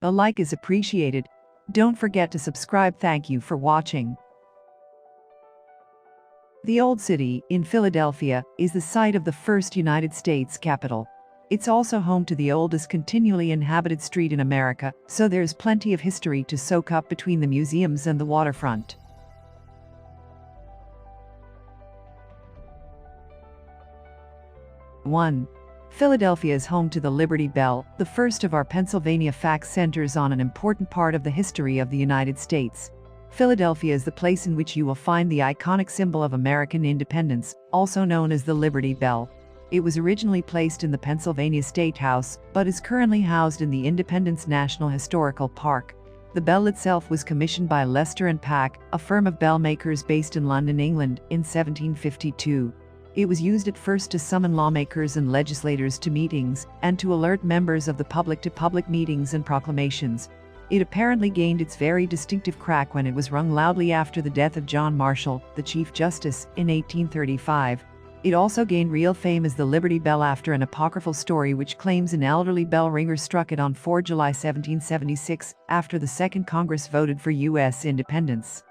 A like is appreciated. Don't forget to subscribe. Thank you for watching. The Old City, in Philadelphia, is the site of the first United States Capitol. It's also home to the oldest continually inhabited street in America, so there's plenty of history to soak up between the museums and the waterfront. One. Philadelphia is home to the Liberty Bell, the first of our Pennsylvania facts centers on an important part of the history of the United States. Philadelphia is the place in which you will find the iconic symbol of American independence, also known as the Liberty Bell. It was originally placed in the Pennsylvania State House, but is currently housed in the Independence National Historical Park. The bell itself was commissioned by Lester and Pack, a firm of bell makers based in London, England, in 1752. It was used at first to summon lawmakers and legislators to meetings, and to alert members of the public to public meetings and proclamations. It apparently gained its very distinctive crack when it was rung loudly after the death of John Marshall, the Chief Justice, in 1835. It also gained real fame as the Liberty Bell after an apocryphal story which claims an elderly bell ringer struck it on 4 July 1776, after the Second Congress voted for U.S. independence.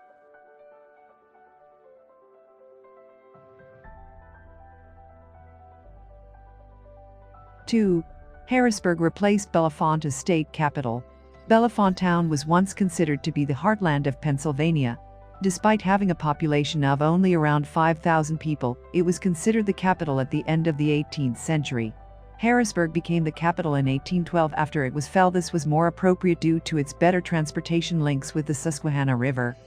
Two. Harrisburg replaced Bellefonte as state capital. Bellefonte was once considered to be the heartland of Pennsylvania. Despite having a population of only around 5,000 people, it was considered the capital at the end of the 18th century. Harrisburg became the capital in 1812 after it was felt this was more appropriate due to its better transportation links with the Susquehanna River.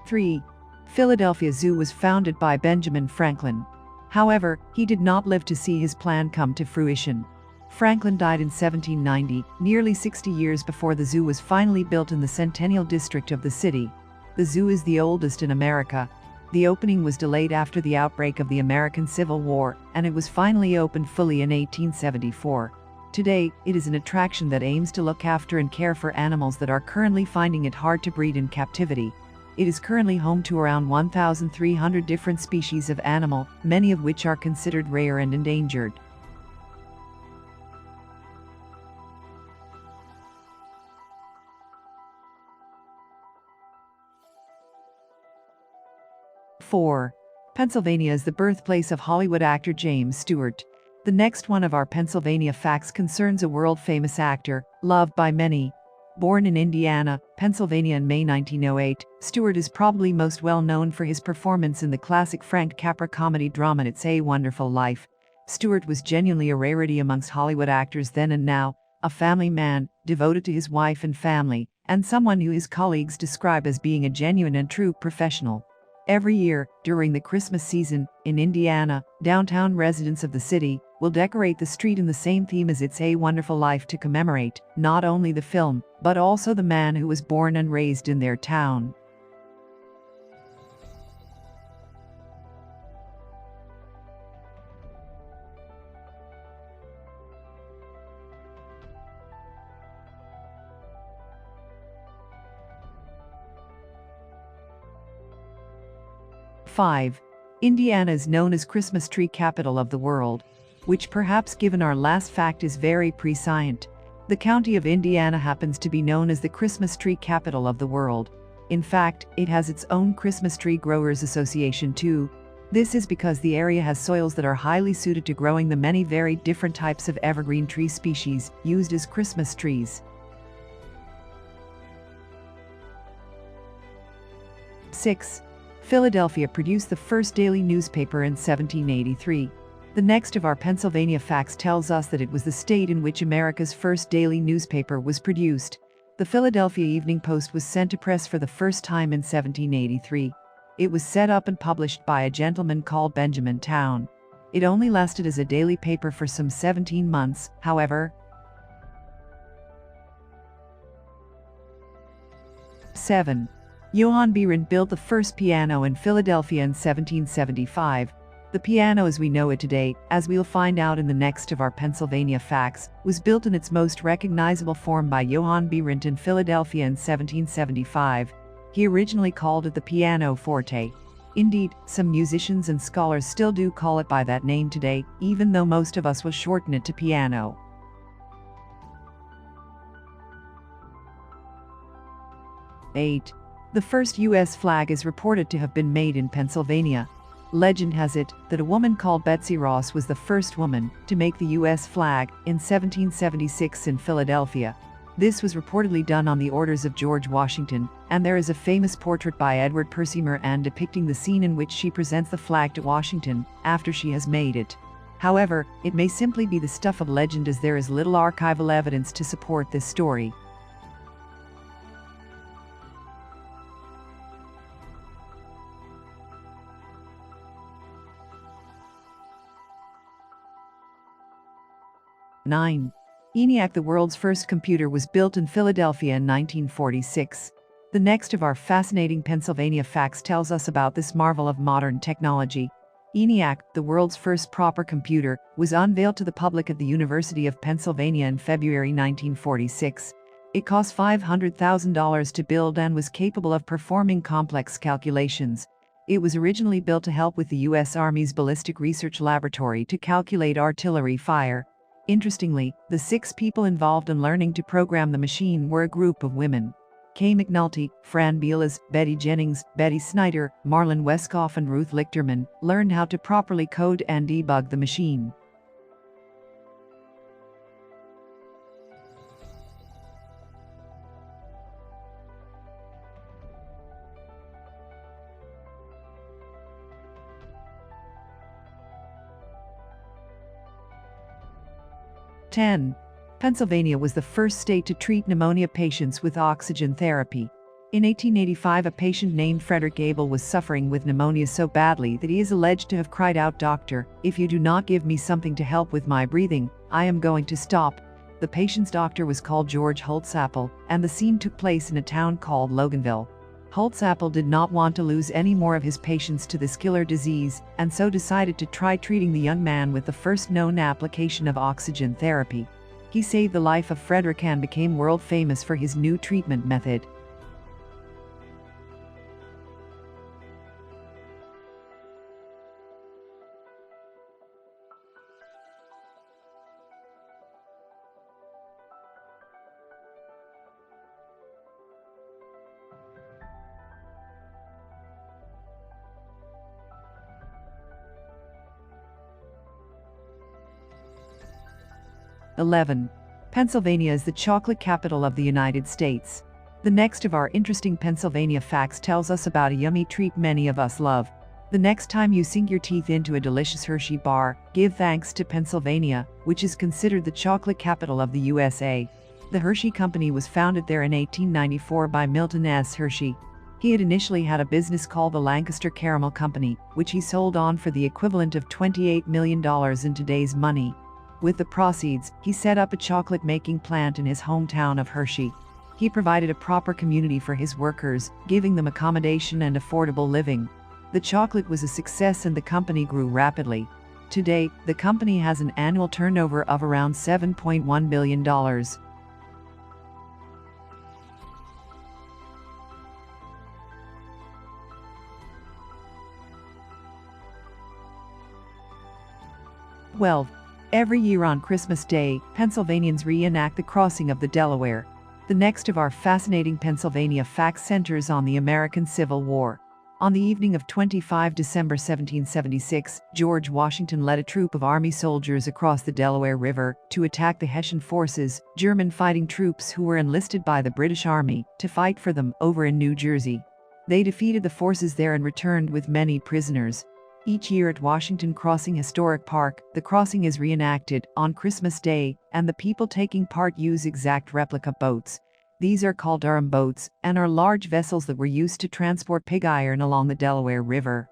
Three. Philadelphia Zoo was founded by Benjamin Franklin. However, he did not live to see his plan come to fruition. Franklin died in 1790, nearly 60 years before the zoo was finally built in the Centennial District of the city. The zoo is the oldest in America. The opening was delayed after the outbreak of the American Civil War, and it was finally opened fully in 1874. Today, it is an attraction that aims to look after and care for animals that are currently finding it hard to breed in captivity. It is currently home to around 1,300 different species of animal, many of which are considered rare and endangered. Four. Pennsylvania is the birthplace of Hollywood actor James Stewart. The next one of our Pennsylvania facts concerns a world-famous actor, loved by many. Born in Indiana, Pennsylvania in May 1908, Stewart is probably most well known for his performance in the classic Frank Capra comedy drama It's a Wonderful Life. Stewart was genuinely a rarity amongst Hollywood actors then and now, a family man, devoted to his wife and family, and someone who his colleagues describe as being a genuine and true professional. Every year, during the Christmas season, in Indiana, downtown residents of the city will decorate the street in the same theme as It's a Wonderful Life to commemorate not only the film, but also the man who was born and raised in their town. Five. Indiana is known as Christmas tree capital of the world, which perhaps given our last fact is very prescient. The county of Indiana happens to be known as the Christmas tree capital of the world. In fact, it has its own Christmas tree growers association too. This is because the area has soils that are highly suited to growing the many very different types of evergreen tree species used as Christmas trees. 6. Philadelphia produced the first daily newspaper in 1783. The next of our Pennsylvania facts tells us that it was the state in which America's first daily newspaper was produced. The Philadelphia Evening Post was sent to press for the first time in 1783. It was set up and published by a gentleman called Benjamin Town. It only lasted as a daily paper for some 17 months, however. 7. Johann Berendt built the first piano in Philadelphia in 1775. The piano as we know it today, as we'll find out in the next of our Pennsylvania facts, was built in its most recognizable form by Johann Berendt in Philadelphia in 1775. He originally called it the piano forte. Indeed, some musicians and scholars still do call it by that name today, even though most of us will shorten it to piano. 8. The first U.S. flag is reported to have been made in Pennsylvania. Legend has it that a woman called Betsy Ross was the first woman to make the U.S. flag in 1776 in Philadelphia. This was reportedly done on the orders of George Washington, and there is a famous portrait by Edward Percy Moran depicting the scene in which she presents the flag to Washington after she has made it. However, it may simply be the stuff of legend, as there is little archival evidence to support this story. (9) ENIAC, the world's first computer, was built in Philadelphia in 1946. The next of our fascinating Pennsylvania facts tells us about this marvel of modern technology. ENIAC, the world's first proper computer, was unveiled to the public at the University of Pennsylvania in February 1946. It cost $500,000 to build and was capable of performing complex calculations. It was originally built to help with the U.S. Army's Ballistic Research Laboratory to calculate artillery fire. Interestingly, the 6 people involved in learning to program the machine were a group of women. Kay McNulty, Fran Bielas, Betty Jennings, Betty Snyder, Marlon Westcoff and Ruth Lichterman learned how to properly code and debug the machine. Pennsylvania was the first state to treat pneumonia patients with oxygen therapy. In 1885, a patient named Frederick Abel was suffering with pneumonia so badly that he is alleged to have cried out, "Doctor, if you do not give me something to help with my breathing, I am going to stop." The patient's doctor was called George Holtzapfel, and the scene took place in a town called Loganville. Holtzapfel did not want to lose any more of his patients to this killer disease, and so decided to try treating the young man with the first known application of oxygen therapy. He saved the life of Frederick and became world famous for his new treatment method. Pennsylvania is the chocolate capital of the United States. The next of our interesting Pennsylvania facts tells us about a yummy treat many of us love. The next time you sink your teeth into a delicious Hershey bar, give thanks to Pennsylvania, which is considered the chocolate capital of the USA. The Hershey Company was founded there in 1894 by Milton S. Hershey. He had initially had a business called the Lancaster Caramel Company, which he sold on for the equivalent of $28 million in today's money. With the proceeds, he set up a chocolate-making plant in his hometown of Hershey. He provided a proper community for his workers, giving them accommodation and affordable living. The chocolate was a success and the company grew rapidly. Today, the company has an annual turnover of around $7.1 billion. Every year on Christmas Day, Pennsylvanians reenact the crossing of the Delaware. The next of our fascinating Pennsylvania facts centers on the American Civil War. On the evening of 25 December 1776, George Washington led a troop of Army soldiers across the Delaware River to attack the Hessian forces, German fighting troops who were enlisted by the British Army to fight for them over in New Jersey. They defeated the forces there and returned with many prisoners. Each year at Washington Crossing Historic Park, the crossing is reenacted on Christmas Day, and the people taking part use exact replica boats. These are called Durham boats, and are large vessels that were used to transport pig iron along the Delaware River.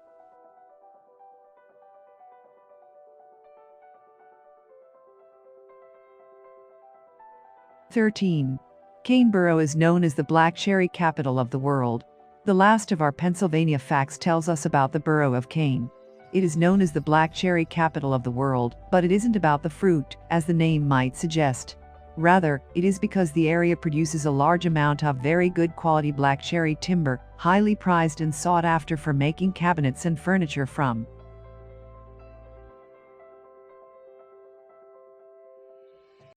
Caneboro is known as the black cherry capital of the world. The last of our Pennsylvania facts tells us about the borough of Cane. It is known as the black cherry capital of the world, but it isn't about the fruit, as the name might suggest. Rather, it is because the area produces a large amount of very good quality black cherry timber, highly prized and sought after for making cabinets and furniture from.